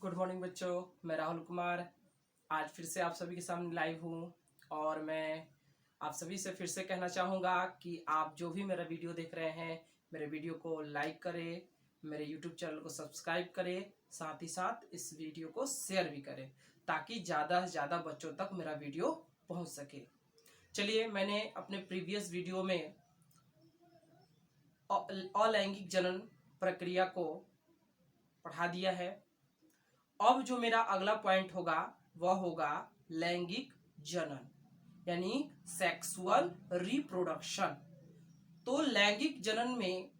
Good morning बच्चों, मैं राहुल कुमार आज फिर से आप सभी के सामने लाइव हूँ। और मैं आप सभी से फिर से कहना चाहूँगा कि आप जो भी मेरा वीडियो देख रहे हैं, मेरे वीडियो को लाइक करें, मेरे यूट्यूब चैनल को सब्सक्राइब करें, साथ ही साथ इस वीडियो को शेयर भी करें ताकि ज़्यादा से ज़्यादा बच्चों तक मेरा वीडियो पहुँच सके। चलिए, मैंने अपने प्रीवियस वीडियो में अलैंगिक जनन प्रक्रिया को पढ़ा दिया है। अब जो मेरा अगला पॉइंट होगा वह होगा लैंगिक जनन यानी सेक्सुअल रिप्रोडक्शन। तो लैंगिक जनन में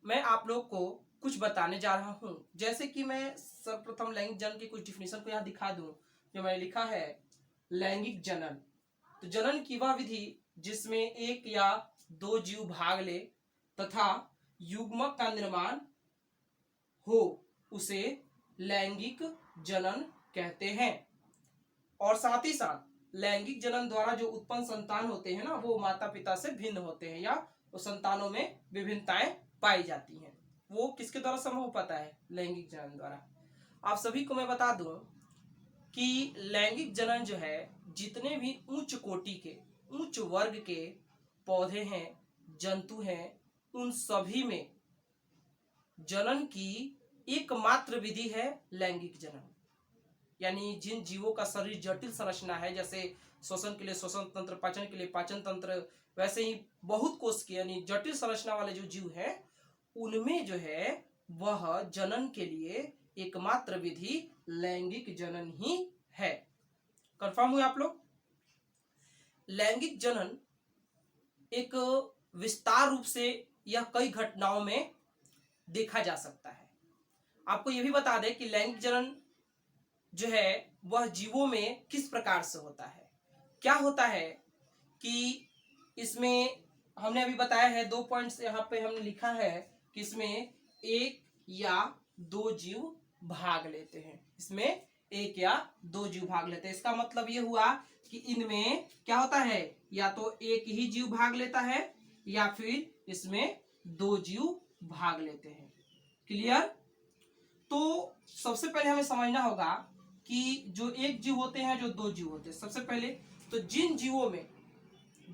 मैं आप लोग को कुछ बताने जा रहा हूं। जैसे कि मैं सर्वप्रथम लैंगिक जनन की कुछ डिफिनेशन को यहाँ दिखा दूं। जो मैंने लिखा है लैंगिक जनन, तो जनन की वह विधि जिसमें एक या दो जीव भाग ले तथा युग्मक का निर्माण हो उसे लैंगिक जनन कहते हैं। और साथ ही साथ लैंगिक जनन द्वारा जो उत्पन्न संतान होते हैं ना, वो माता पिता से भिन्न होते हैं या वो संतानों में विभिन्नताएं पाई जाती हैं। वो किसके द्वारा संभव हो पाता है? लैंगिक जनन द्वारा। आप सभी को मैं बता दूं कि लैंगिक जनन जो है, जितने भी उच्च कोटि के उच्च वर्ग के पौधे हैं, जंतु हैं, उन सभी में जनन की एकमात्र विधि है लैंगिक जनन। यानी जिन जीवों का शरीर जटिल संरचना है, जैसे श्वसन के लिए श्वसन तंत्र, पाचन के लिए पाचन तंत्र, वैसे ही बहुत कोश के यानी जटिल संरचना वाले जो जीव हैं, उनमें जो है वह जनन के लिए एकमात्र विधि लैंगिक जनन ही है। कंफर्म हुए आप लोग? लैंगिक जनन एक विस्तार रूप से यह कई घटनाओं में देखा जा सकता है। आपको यह भी बता दें कि लैंगिक जनन जो है वह जीवों में किस प्रकार से होता है। क्या होता है कि इसमें हमने अभी बताया है, 2 पॉइंट्स यहाँ पे हमने लिखा है कि इसमें एक या दो जीव भाग लेते हैं। इसमें एक या दो जीव भाग लेते हैं। इसका मतलब ये हुआ कि इनमें क्या होता है, या तो एक ही जीव भाग लेता है या फिर इसमें दो जीव भाग लेते हैं। क्लियर? तो सबसे पहले हमें समझना होगा कि जो एक जीव होते हैं, जो दो जीव होते हैं। सबसे पहले तो जिन जीवों में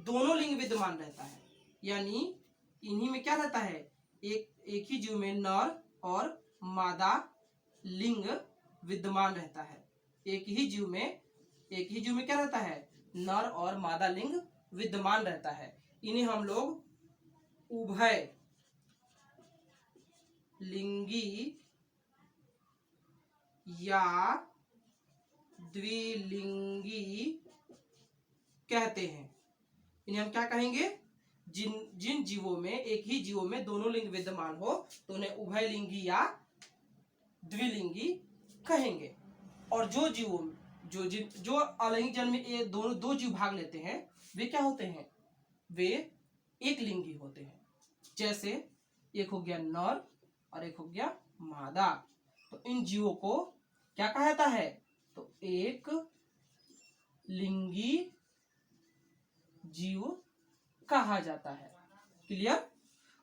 दोनों लिंग विद्यमान रहता है, यानी इन्हीं में क्या रहता है, एक ही जीव में नर और मादा लिंग विद्यमान रहता है। एक ही जीव में क्या रहता है, नर और मादा लिंग विद्यमान रहता है। इन्हें हम लोग उभय लिंगी या द्विलिंगी कहते हैं। इन्हें हम क्या कहेंगे? जिन जीवों में, एक ही जीवों में दोनों लिंग विद्यमान हो तो उन्हें उभयलिंगी या द्विलिंगी कहेंगे। और जो जीवों में जो अलैंगिक जनन में ये दोनों दो जीव भाग लेते हैं, वे क्या होते हैं? वे एक लिंगी होते हैं। जैसे एक हो गया नर और एक हो गया मादा। तो इन जीवों को क्या कहा जाता है? तो एक लिंगी जीव कहा जाता है। क्लियर?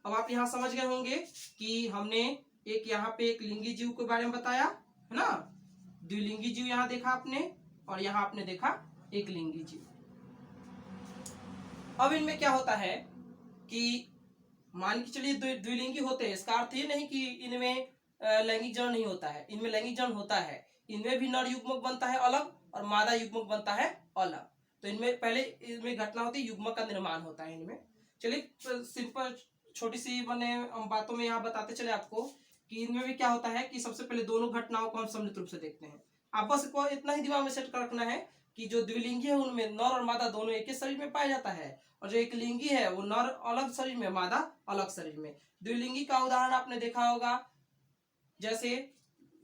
अब आप यहां समझ गए होंगे कि हमने एक यहाँ पे एक लिंगी जीव के बारे में बताया है ना, द्विलिंगी जीव यहां देखा आपने, और यहां आपने देखा एक लिंगी जीव। अब इनमें क्या होता है कि मान के चलिए द्विलिंगी होते हैं। इसका अर्थ ये नहीं कि इनमें लैंगिक जनन नहीं होता है। इनमें लैंगिक जनन होता है। इनमें भी नर युग्मक बनता है अलग और मादा युग्मक बनता है अलग। तो इनमें पहले इसमें घटना होती है, युग्मक का निर्माण होता है इनमें। चलिए सिंपल छोटी सी मैंने बातों में यहाँ बताते चले आपको कि इनमें भी क्या होता है कि सबसे पहले दोनों घटनाओं को हम सम्मिलित रूप से देखते हैं। आप बस इतना ही दिमाग में सेट कर रखना है कि जो द्विलिंगी है उनमें नर और मादा दोनों एक ही शरीर में पाया जाता है, और जो एक लिंगी है वो नर अलग शरीर में, मादा अलग शरीर में। द्विलिंगी का उदाहरण आपने देखा होगा, जैसे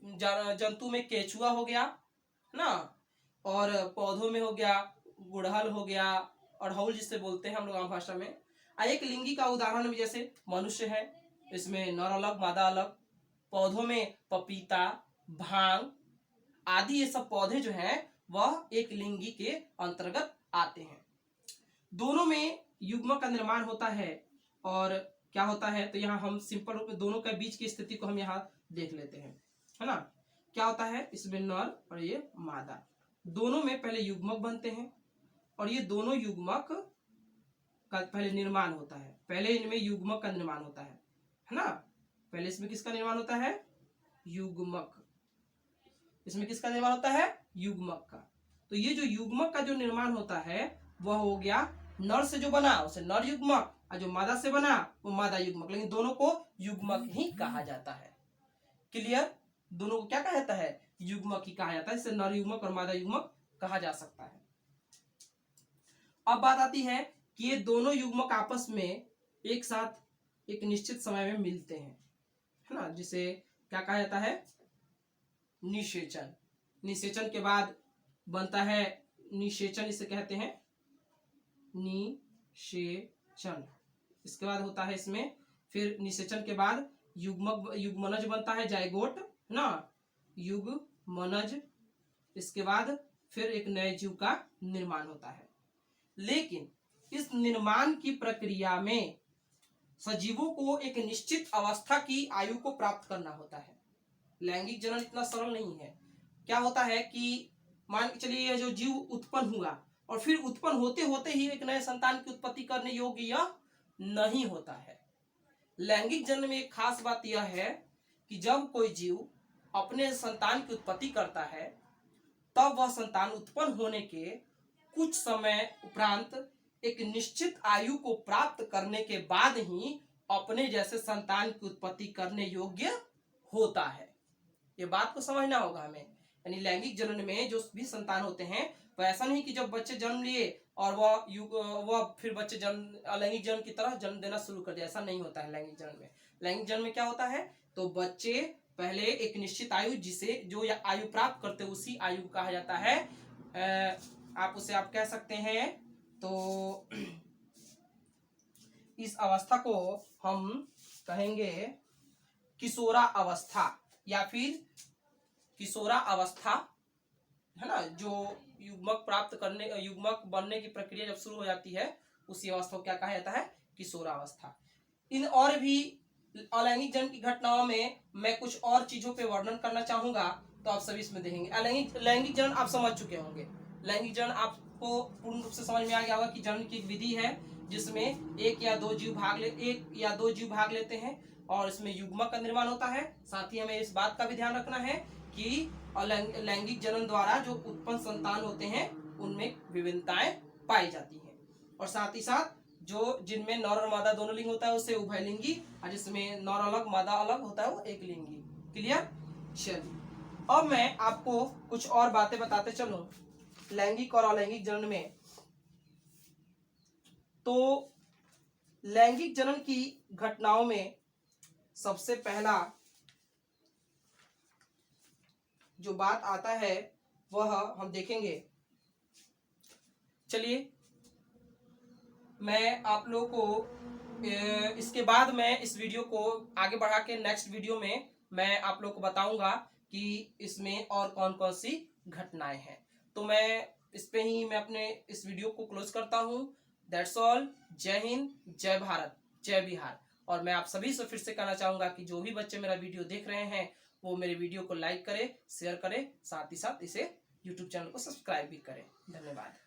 जंतु में केचुआ हो गया ना, और पौधों में हो गया गुड़हल हो गया, अड़हुल जिससे बोलते हैं हम लोग आम भाषा में। एक लिंगी का उदाहरण भी जैसे मनुष्य है, इसमें नर अलग मादा अलग। पौधों में पपीता, भांग आदि ये सब पौधे जो हैं वह एक लिंगी के अंतर्गत आते हैं। दोनों में युग्म का निर्माण होता है। और क्या होता है, तो यहाँ हम सिंपल रूप में दोनों के बीच की स्थिति को हम यहाँ देख लेते हैं, है ना। क्या होता है, इसमें नर और ये मादा, दोनों में पहले युग्मक बनते हैं और ये दोनों युग्मक का पहले निर्माण होता है। पहले इनमें युग्मक का निर्माण होता है ना। पहले इसमें किसका निर्माण होता है, युग्मक। इसमें किसका निर्माण होता है, युग्मक का। तो ये जो युग्मक का जो निर्माण होता है वह हो गया नर से जो बना उसे नर युग्मक, और जो मादा से बना वो मादा युग्मक, लेकिन दोनों को युग्मक ही कहा जाता है। क्लियर, दोनों को क्या कहा जाता है, युग्मक ही कहा जाता है। इसे नर युग्मक और मादा युग्मक कहा जा सकता है। अब बात आती है कि ये दोनों युग्मक आपस में एक साथ एक निश्चित समय में मिलते हैं, है ना, जिसे क्या कहा जाता है, निषेचन। निषेचन के बाद बनता है निषेचन, इसे कहते हैं निषेचन। इसके बाद होता है इसमें फिर निषेचन के बाद युग्मक, युग्मनज बनता है, जाइगोट ना, युग्मनज। इसके बाद फिर एक नए जीव का निर्माण होता है। लेकिन इस निर्माण की प्रक्रिया में सजीवों को एक निश्चित अवस्था की आयु को प्राप्त करना होता है। लैंगिक जनन इतना सरल नहीं है। क्या होता है कि मान के चलिए यह जो जीव उत्पन्न हुआ और फिर उत्पन्न होते होते ही एक नए संतान की उत्पत्ति करने योग्य यह नहीं होता है। लैंगिक जन्म में एक खास बात यह है कि जब कोई जीव अपने संतान की उत्पत्ति करता है तब वह संतान उत्पन्न होने के कुछ समय उपरांत एक निश्चित आयु को प्राप्त करने के बाद ही अपने जैसे संतान की उत्पत्ति करने योग्य होता है। ये बात को समझना होगा हमें। यानी लैंगिक जनन में जो भी संतान होते हैं वह ऐसा नहीं कि जब बच्चे जन्म लिए और वह फिर बच्चे जन्म अलैंगिक जन्म की तरह जन्म देना शुरू कर दिया, ऐसा नहीं होता है लैंगिक जन्म में। लैंगिक जन्म में क्या होता है, तो बच्चे पहले एक निश्चित आयु, जिसे जो आयु प्राप्त करते उसी आयु को कहा जाता है, आप उसे आप कह सकते हैं, तो इस अवस्था को हम कहेंगे किशोरा अवस्था या फिर किशोरा अवस्था, है ना। जो युग्मक प्राप्त करने, युग्मक बनने की प्रक्रिया जब शुरू हो जाती है उसी अवस्था को क्या कहा जाता है, किशोरा अवस्था। इन और भी अलैंगिक जन्म की घटनाओं में मैं कुछ और चीजों पे वर्णन करना चाहूंगा, तो आप सभी इसमें देखेंगे। लैंगिक जन्म आप समझ चुके होंगे। लैंगिक जन्म आपको पूर्ण रूप से समझ में आ गया होगा कि जन्म की एक विधि है जिसमें एक या दो जीव भाग लेते हैं और इसमें युग्मक का निर्माण होता है। साथ ही हमें इस बात का भी ध्यान रखना है कि लैंगिक जनन द्वारा जो उत्पन्न संतान होते हैं उनमें विभिन्नताएं पाई जाती हैं, और साथ ही साथ जो जिनमें नर और मादा दोनों लिंग होता है उसे उभयलिंगी, और जिसमें नर अलग मादा अलग होता है वो एक लिंगी। क्लियर, चलिए अब मैं आपको कुछ और बातें बताते चलूं लैंगिक और अलैंगिक जनन में। तो लैंगिक जनन की घटनाओं में सबसे पहला जो बात आता है वह हम देखेंगे। चलिए मैं आप लोगों को इसके बाद मैं इस वीडियो को आगे बढ़ा के नेक्स्ट वीडियो में मैं आप लोगों को बताऊंगा कि इसमें और कौन कौन सी घटनाएं हैं। तो मैं इस पे ही मैं अपने इस वीडियो को क्लोज करता हूं। That's all. जय हिंद, जय भारत, जय बिहार। और मैं आप सभी से फिर से कहना चाहूंगा कि जो भी बच्चे मेरा वीडियो देख रहे हैं वो मेरे वीडियो को लाइक करें, शेयर करें, साथ ही साथ इसे यूट्यूब चैनल को सब्सक्राइब भी करें। धन्यवाद।